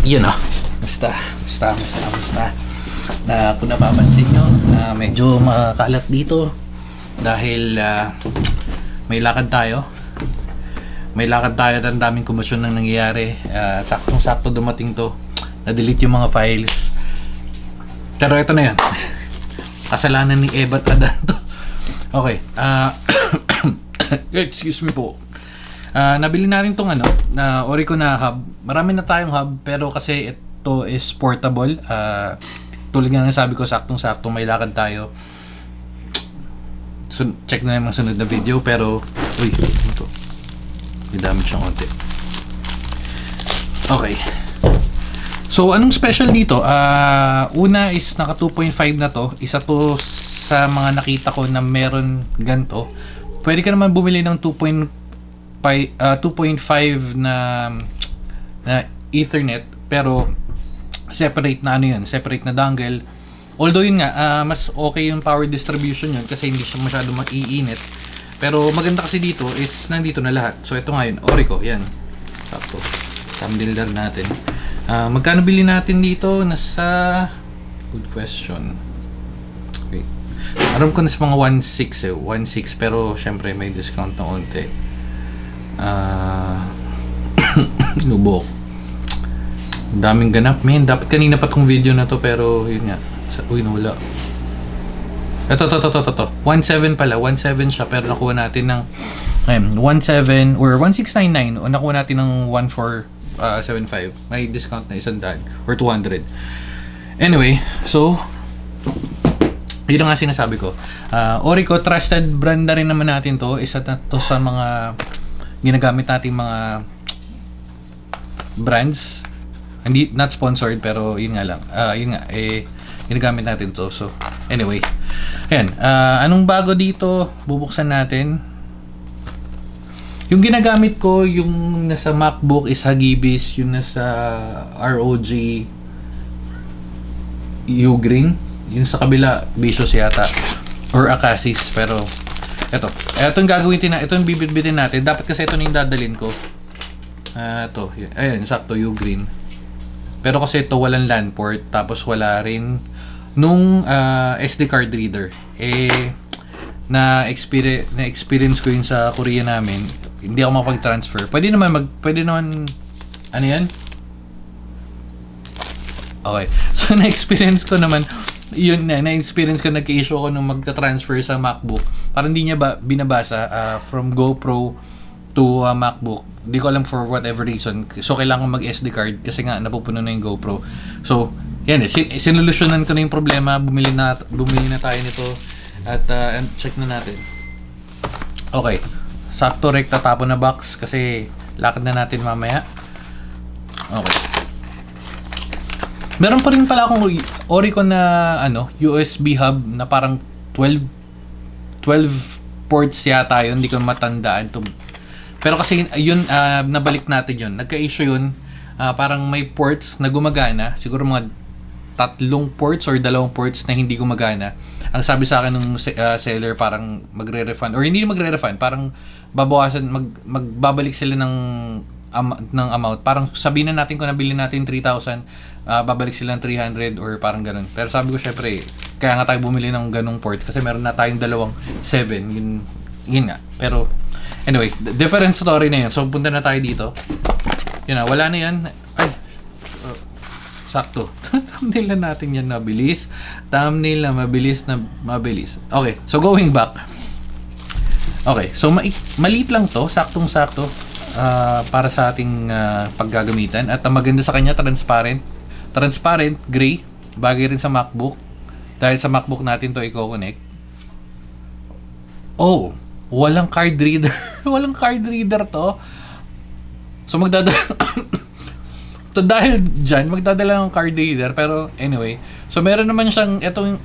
Yun o. Basta. Kung napapansin nyo, medyo makalat dito dahil may lakad tayo at ang daming komosyon nang nangyayari. Saktong-sakto dumating to, na-delete yung mga files, pero ito na yan. Kasalanan ni Ebat Adan to. Okay, excuse me po. Nabili na rin tong Orico na hub. Marami na tayong hub, pero kasi ito is portable. Tulad nga ng sabi ko, saktong-sakto may lakad tayo. So, check na yung mga sunod na video. Pero, ito. May damage ng konti. Okay. So, anong special dito? Una is naka 2.5 na to. Isa to sa mga nakita ko na meron ganito. Pwede ka naman bumili ng 2.5 na Ethernet, pero separate na dongle. Although yun nga, mas okay yung power distribution yun kasi hindi siya masyado maiinit. Pero maganda kasi dito is nandito na lahat. So ito nga yun, Orico, yan. Sakto. Thumbnail natin. Magkano bili natin dito? Nasa, good question. Wait. Aram ko na sa mga 1.6 1.6, pero syempre may discount na konti. Lubok. Daming ganap, man. Dapat kanina pa tong video na to, pero yun nga. Nawala. Ito. 1.7 pala. 1.7 siya, pero nakuha natin ng 1.7 or 1.699 o nakuha natin ng 1.475. May discount na 100 or 200. Anyway, so yun nga sinasabi ko. Orico, trusted brand na rin naman natin to. Isa na to sa mga ginagamit nating mga brands. Hindi, not sponsored, pero yun nga lang. Ginagamit natin to. So, anyway. Ayan. Anong bago dito? Bubuksan natin. Yung ginagamit ko, yung nasa MacBook is Hagibis. Yung nasa ROG Ugreen. Yung sa kabila, Vicious yata. Or Akasis. Pero, ito yung gagawin ito yung bibitbitin natin. Dapat kasi ito na yung dadalhin ko. Ito. Ayan, sakto, Ugreen. Pero kasi ito walang LAN port, tapos wala rin nung SD card reader. Na-experience ko yun sa Korea namin. Hindi ako makapag-transfer. Pwede naman ano yan? Okay. So na-experience ko naman yun na-experience ko, nagka-issue ako nung magta-transfer sa MacBook. Parang hindi niya binabasa from GoPro to MacBook. Hindi ko alam for whatever reason. So, kailangan mag SD card kasi nga napupuno na yung GoPro. So, yan sinulusyonan ko na yung problema. Bumili na tayo nito. At check na natin. Okay. Sakto rekta tapo na box kasi lakad na natin mamaya. Okay. Meron pa rin pala akong Orico na USB hub na parang 12 ports yata yun. Hindi ko matandaan. Pero kasi yun, nabalik natin yun. Nagka-issue yun. Parang may ports na gumagana. Siguro mga 3 ports or 2 ports na hindi gumagana. Ang sabi sa akin ng seller, parang magre-refund. Or hindi magre-refund. Parang babawasan, magbabalik sila ng amount. Parang sabihin na natin kung nabili natin 3,000, babalik sila ng 300 or parang ganun. Pero sabi ko syempre, kaya nga tayo bumili ng ganung ports kasi meron na tayong 7. Yun nga. Pero anyway, different story na yun. So, punta na tayo dito. Yun na, wala na yan. Ay, sakto. Thumbnail na natin yan mabilis. Thumbnail na mabilis. Okay, so going back. Okay, so maliit lang to. Saktong-sakto. Para sa ating paggagamitan. At ang maganda sa kanya, transparent, gray. Bagay rin sa MacBook. Dahil sa MacBook natin to i-connect. Oh, walang card reader. Walang card reader to. So so dahil dyan, magdadala ng card reader. Pero anyway, so meron naman siyang ito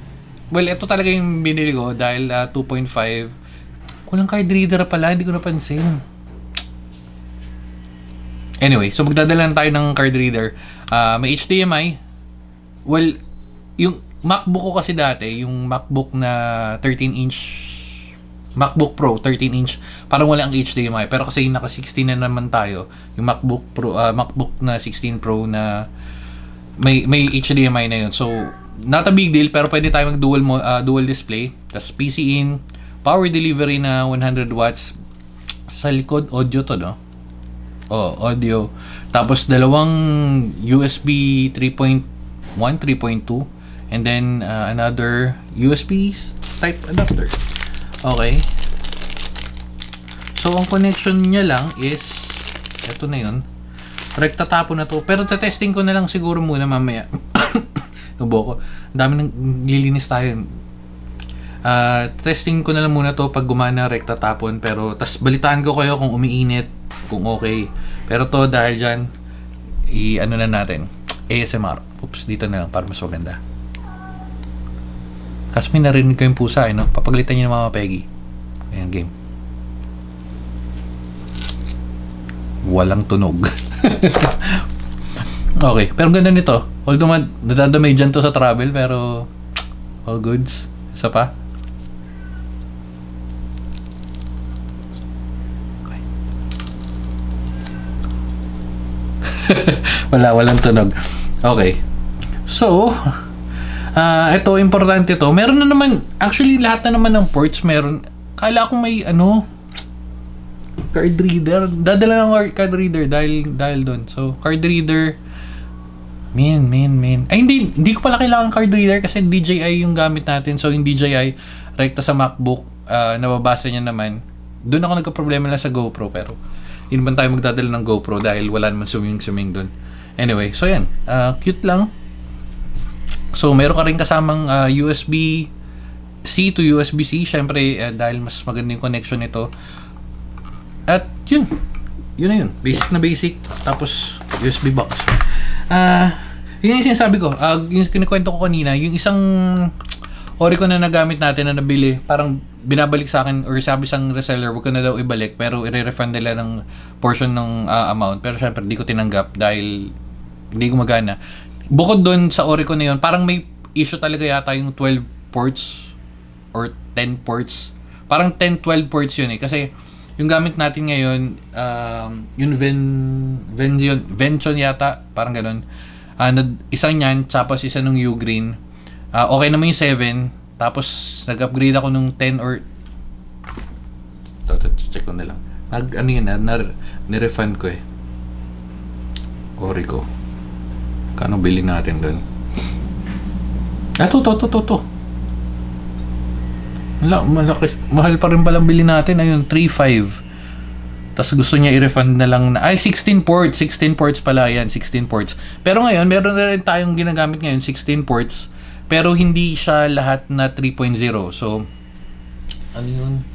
talaga yung binili ko dahil 2.5. Walang card reader pala, hindi ko napansin. Anyway, so magdadala tayo ng card reader. May HDMI. Well, yung MacBook ko kasi dati, yung MacBook na 13-inch MacBook Pro 13-inch, parang wala ang HDMI. Pero kasi naka 16 na naman tayo, yung MacBook Pro, MacBook na 16 Pro na may HDMI na yun. So, not a big deal, pero pwede tayo mag dual display. Tapos PC in, power delivery na 100 watts. Sa likod, audio to, no? Oh, audio. Tapos dalawang USB 3.1, 3.2, and then another USB type adapter. Okay. So, ang connection niya lang is eto na yun. Rekta tapo na to. Pero testing ko na lang siguro muna mamaya. Nubo ko. Ang dami nang lilinis tayo. Testing ko na lang muna to pag gumana rekta tapon. Pero, tas balitaan ko kayo kung umiinit, kung okay. Pero to dahil dyan, ano na natin. ASMR. Oops, dito na lang para mas maganda. Kasi may narinig ko yung pusa, no? Papaglitan niyo ng Mama Peggy. Ayan, game. Walang tunog. Okay, pero ganda nito. Although nadadamay dyan to sa travel, pero all goods. Isa pa. Okay. Walang tunog. Okay. So, ito, importante to. Meron na naman, actually, lahat na naman ng ports meron. Kala ko may, card reader. Dadala ng card reader dahil doon. So, card reader. Man. Ay, hindi ko pala kailangan card reader kasi DJI yung gamit natin. So, yung DJI, rekta sa MacBook, nababasa niya naman. Doon ako nagka-problema lang sa GoPro, pero hindi naman tayo magdadala ng GoPro dahil wala naman suming doon. Anyway, so yan. Cute lang. So, meron ka rin kasamang USB-C to USB-C. Syempre, dahil mas maganda yung connection nito. At yun na yun. Basic na basic. Tapos, USB box. Yun yung sinasabi ko. Yung kinikwento ko kanina, yung isang Oricon na nagamit natin na nabili, parang binabalik sa akin or sabi sang reseller, wag ko na daw ibalik pero i-refund nila ng portion ng amount. Pero syempre, di ko tinanggap dahil hindi gumagana. Bukod doon sa Oricon na yun, parang may issue talaga yata yung 12 ports or 10 ports. Parang 10-12 ports yun eh. Kasi yung gamit natin ngayon, yung Vention yata, parang ganun. Isang yan, tapos isa nung Ugreen. Okay naman yung 7, tapos nag-upgrade ako nung 10 or... check ko na lang. Nirefund ko eh. Orico. Kano bili natin doon? To. Malaki. Mahal pa rin palang bili natin. Ayun, 3.5. Tapos gusto niya i-refund na lang na... Ay, 16 ports. 16 ports pala yan. 16 ports. Pero ngayon, meron na rin tayong ginagamit ngayon, 16 ports. Pero hindi siya lahat na 3.0. So, ano yun?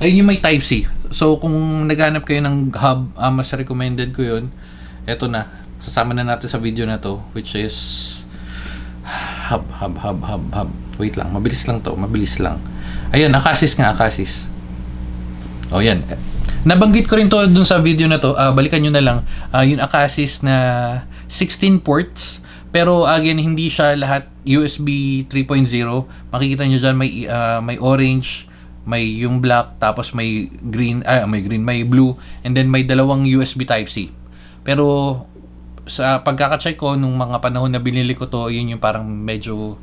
Ayun yung may Type-C. So, kung naghanap kayo ng hub, mas recommended ko yun. Eto na. Sasama na natin sa video na to, which is hub. Wait lang, mabilis lang. Ayun, Acasis. Oh, yan. Nabanggit ko rin to dun sa video na to. Balikan nyo na lang. Yung Acasis na 16 ports. Pero again, hindi siya lahat USB 3.0. Makikita nyo dyan, may orange, may yung black, tapos may green, may blue, and then may dalawang USB Type-C. Pero sa pagkakacheck ko nung mga panahon na binili ko to, yun yung parang medyo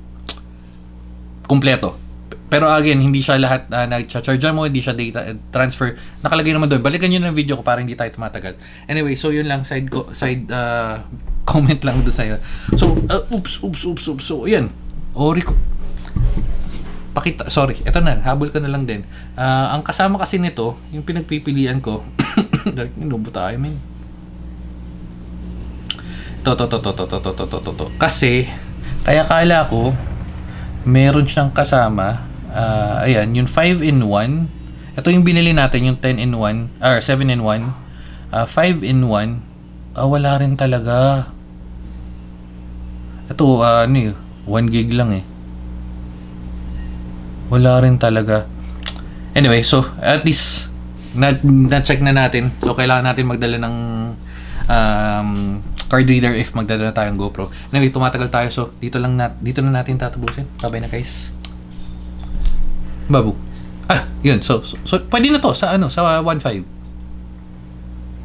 kumpleto. Pero again, hindi siya lahat nag-charge mo, hindi siya data transfer. Nakalagay naman doon. Balikan nyo ng video ko para hindi tayo tumatagal. Anyway, so yun lang, side comment lang doon sa'yo. So, oops. So, yan. Orico. Sorry, eto na, habol ka na lang din. Ang kasama kasi nito, yung pinagpipilian ko, dahil inubo tayo, man. To. Kasi, kaya kala ko, meron siyang kasama, ayan, yung 5-in-1. Ito yung binili natin, yung 10-in-1, or 7-in-1. 5-in-1, wala rin talaga. Ito, 1 gig lang eh. Wala rin talaga. Anyway, so, at least, na-check na natin. So, kailangan natin magdala ng card reader if magdadala tayong GoPro. Anyway, tumatagal tayo. So, dito na natin tatapusin. Bye-bye na, guys. Babu. Yun. So pwede na to sa ano, sa 1.5.